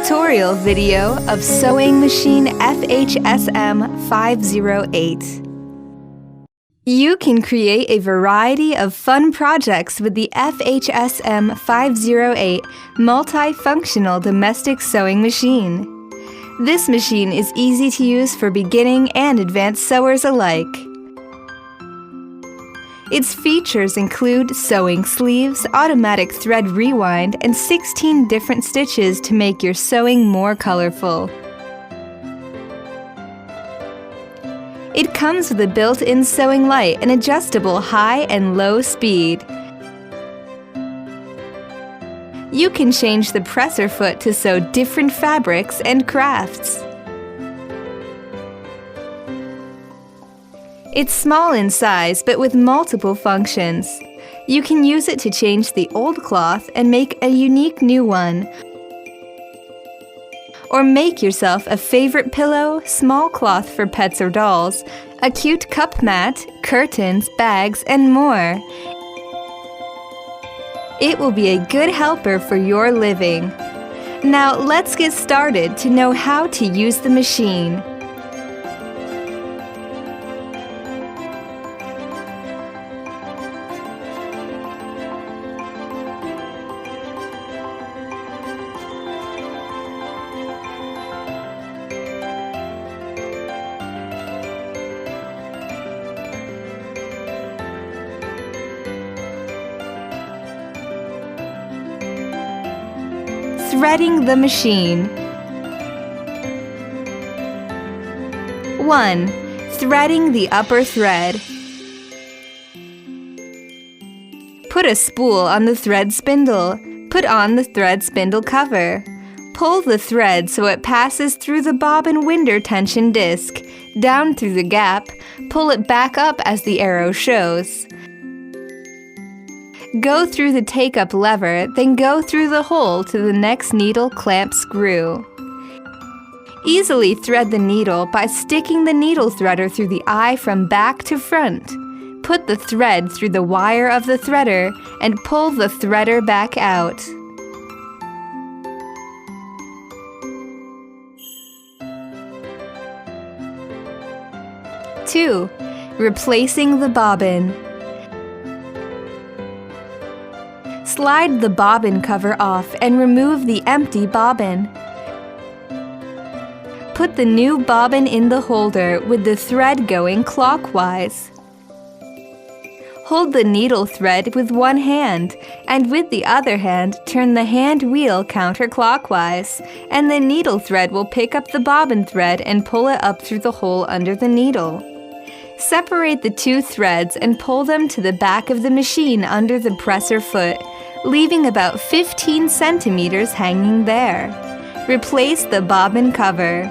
tutorial video of sewing machine FHSM 508. You can create a variety of fun projects with the FHSM 508 multifunctional domestic sewing machine. This machine is easy to use for beginning and advanced sewers alike. Its features include sewing sleeves, automatic thread rewind, and 16 different stitches to make your sewing more colorful. It comes with a built-in sewing light and adjustable high and low speed. You can change the presser foot to sew different fabrics and crafts. It's small in size, but with multiple functions. You can use it to change the old cloth and make a unique new one. Or make yourself a favorite pillow, small cloth for pets or dolls, a cute cup mat, curtains, bags, and more. It will be a good helper for your living. Now let's get started to know how to use the machine. Threading the machine. 1. Threading the upper thread. Put a spool on the thread spindle. Put on the thread spindle cover. Pull the thread so it passes through the bobbin winder tension disc, down through the gap. Pull it back up as the arrow shows. Go through the take-up lever, then go through the hole to the next needle clamp screw. Easily thread the needle by sticking the needle threader through the eye from back to front. Put the thread through the wire of the threader and pull the threader back out. Two. Replacing the bobbin. Slide the bobbin cover off and remove the empty bobbin. Put the new bobbin in the holder with the thread going clockwise. Hold the needle thread with one hand, and with the other hand, turn the hand wheel counterclockwise, and the needle thread will pick up the bobbin thread and pull it up through the hole under the needle. Separate the two threads and pull them to the back of the machine under the presser foot, leaving about 15 centimeters hanging there. Replace the bobbin cover.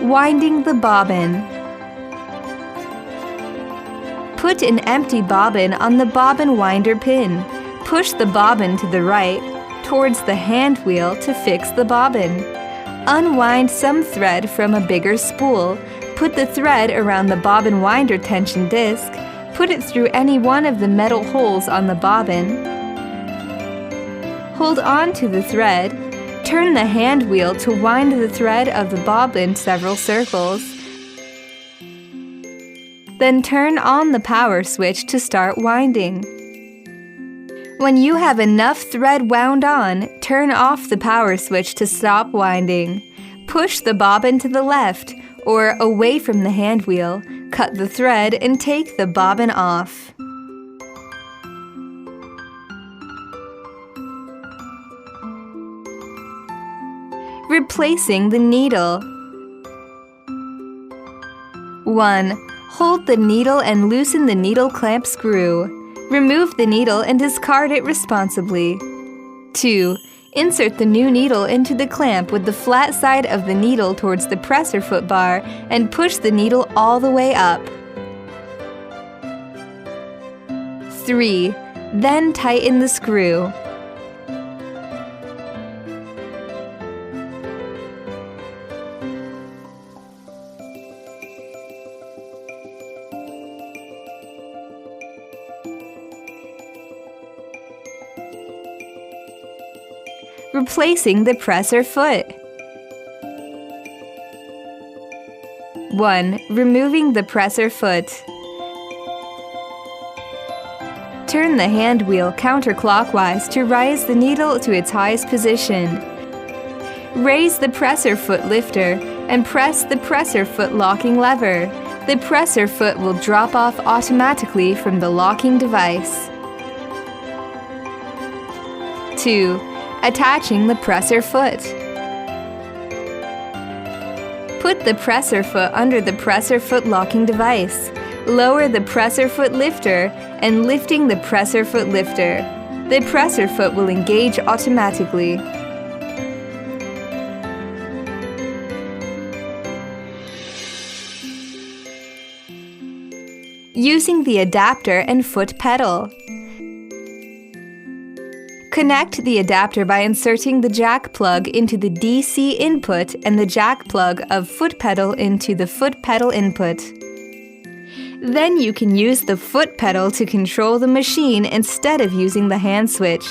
Winding the bobbin. Put an empty bobbin on the bobbin winder pin. Push the bobbin to the right, towards the hand wheel to fix the bobbin. Unwind some thread from a bigger spool. Put the thread around the bobbin winder tension disc. Put it through any one of the metal holes on the bobbin. Hold on to the thread. Turn the hand wheel to wind the thread of the bobbin several circles. Then turn on the power switch to start winding. When you have enough thread wound on, turn off the power switch to stop winding. Push the bobbin to the left or away from the hand wheel, cut the thread and take the bobbin off. Replacing the needle. 1. Hold the needle and loosen the needle clamp screw. Remove the needle and discard it responsibly. 2. Insert the new needle into the clamp with the flat side of the needle towards the presser foot bar and push the needle all the way up. 3. Then tighten the screw. Replacing the presser foot. 1. Removing the presser foot. Turn the hand wheel counterclockwise to raise the needle to its highest position. Raise the presser foot lifter and press the presser foot locking lever. The presser foot will drop off automatically from the locking device. 2. Attaching the presser foot. Put the presser foot under the presser foot locking device. Lower the presser foot lifter and lifting the presser foot lifter. The presser foot will engage automatically. Using the adapter and foot pedal. Connect the adapter by inserting the jack plug into the DC input and the jack plug of foot pedal into the foot pedal input. Then you can use the foot pedal to control the machine instead of using the hand switch.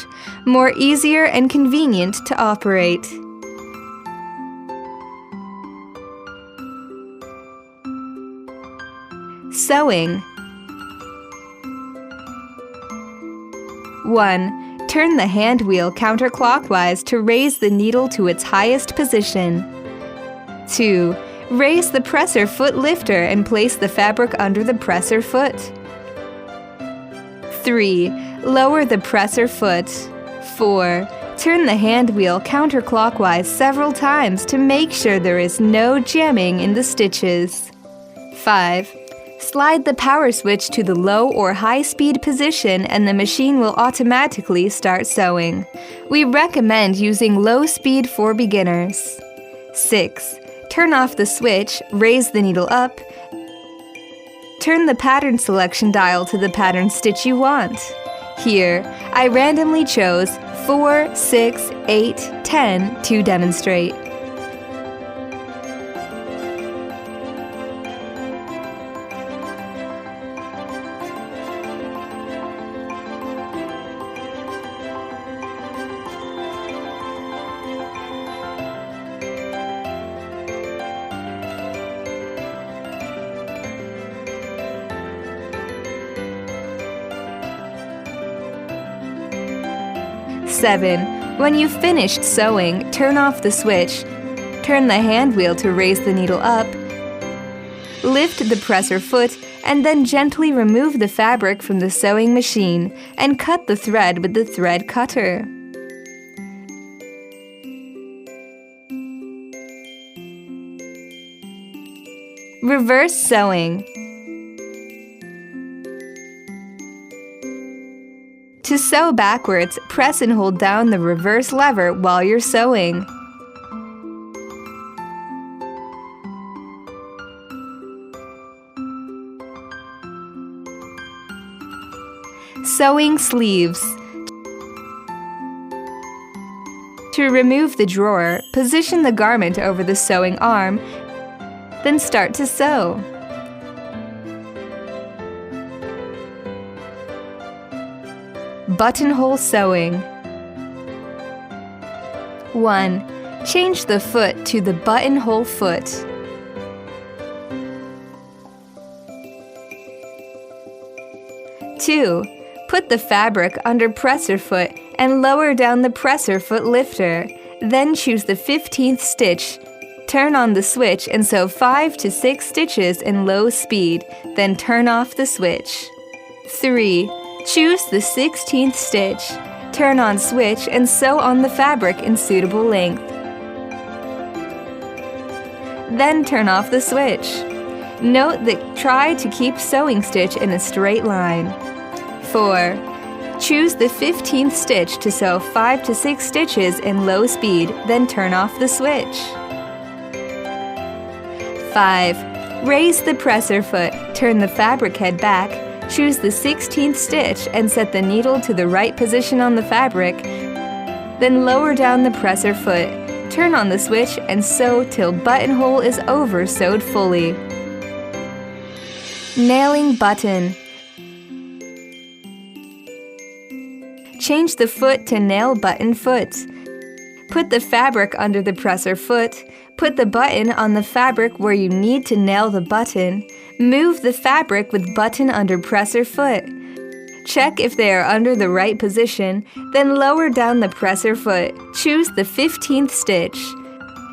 More easier and convenient to operate. Sewing. 1. Turn the hand wheel counterclockwise to raise the needle to its highest position. 2. Raise the presser foot lifter and place the fabric under the presser foot. 3. Lower the presser foot. 4. Turn the hand wheel counterclockwise several times to make sure there is no jamming in the stitches. 5. Slide the power switch to the low or high speed position and the machine will automatically start sewing. We recommend using low speed for beginners. 6. Turn off the switch, raise the needle up. Turn the pattern selection dial to the pattern stitch you want. Here, I randomly chose 4, 6, 8, 10 to demonstrate. 7. When you've finished sewing, turn off the switch. Turn the hand wheel to raise the needle up. Lift the presser foot and then gently remove the fabric from the sewing machine and cut the thread with the thread cutter. Reverse sewing. To sew backwards, press and hold down the reverse lever while you're sewing. Sewing sleeves. To remove the drawer, position the garment over the sewing arm, then start to sew. Buttonhole sewing. 1. Change the foot to the buttonhole foot. 2. Put the fabric under presser foot and lower down the presser foot lifter. Then choose the 15th stitch. Turn on the switch and sew 5 to 6 stitches in low speed, then turn off the switch. 3. Choose the 16th stitch. Turn on switch and sew on the fabric in suitable length. Then turn off the switch. Note that try to keep sewing stitch in a straight line. 4. Choose the 15th stitch to sew 5 to 6 stitches in low speed, then turn off the switch. 5. Raise the presser foot, turn the fabric head back, choose the 16th stitch and set the needle to the right position on the fabric, then lower down the presser foot, turn on the switch and sew till buttonhole is over sewed fully. Nailing button. Change the foot to nail button foot. Put the fabric under the presser foot. Put the button on the fabric where you need to nail the button. Move the fabric with button under presser foot. Check if they are under the right position, then lower down the presser foot. Choose the 15th stitch.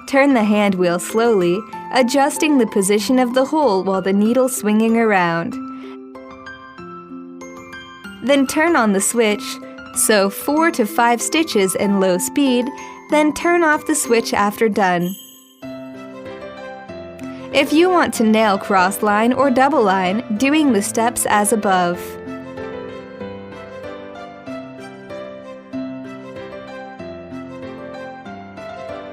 Turn the hand wheel slowly, adjusting the position of the hole while the needle swinging around. Then turn on the switch, sew 4 to 5 stitches in low speed, then turn off the switch after done. If you want to nail cross line or double line, doing the steps as above.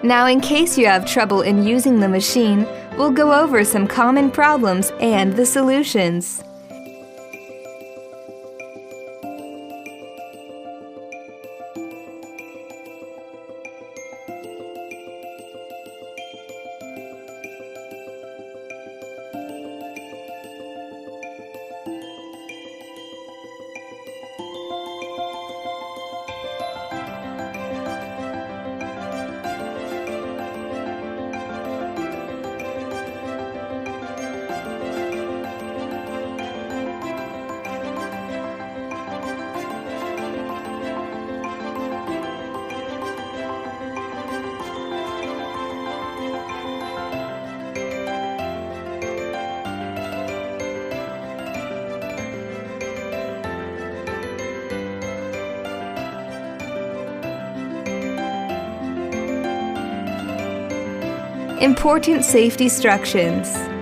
Now, in case you have trouble in using the machine, we'll go over some common problems and the solutions. Important safety instructions.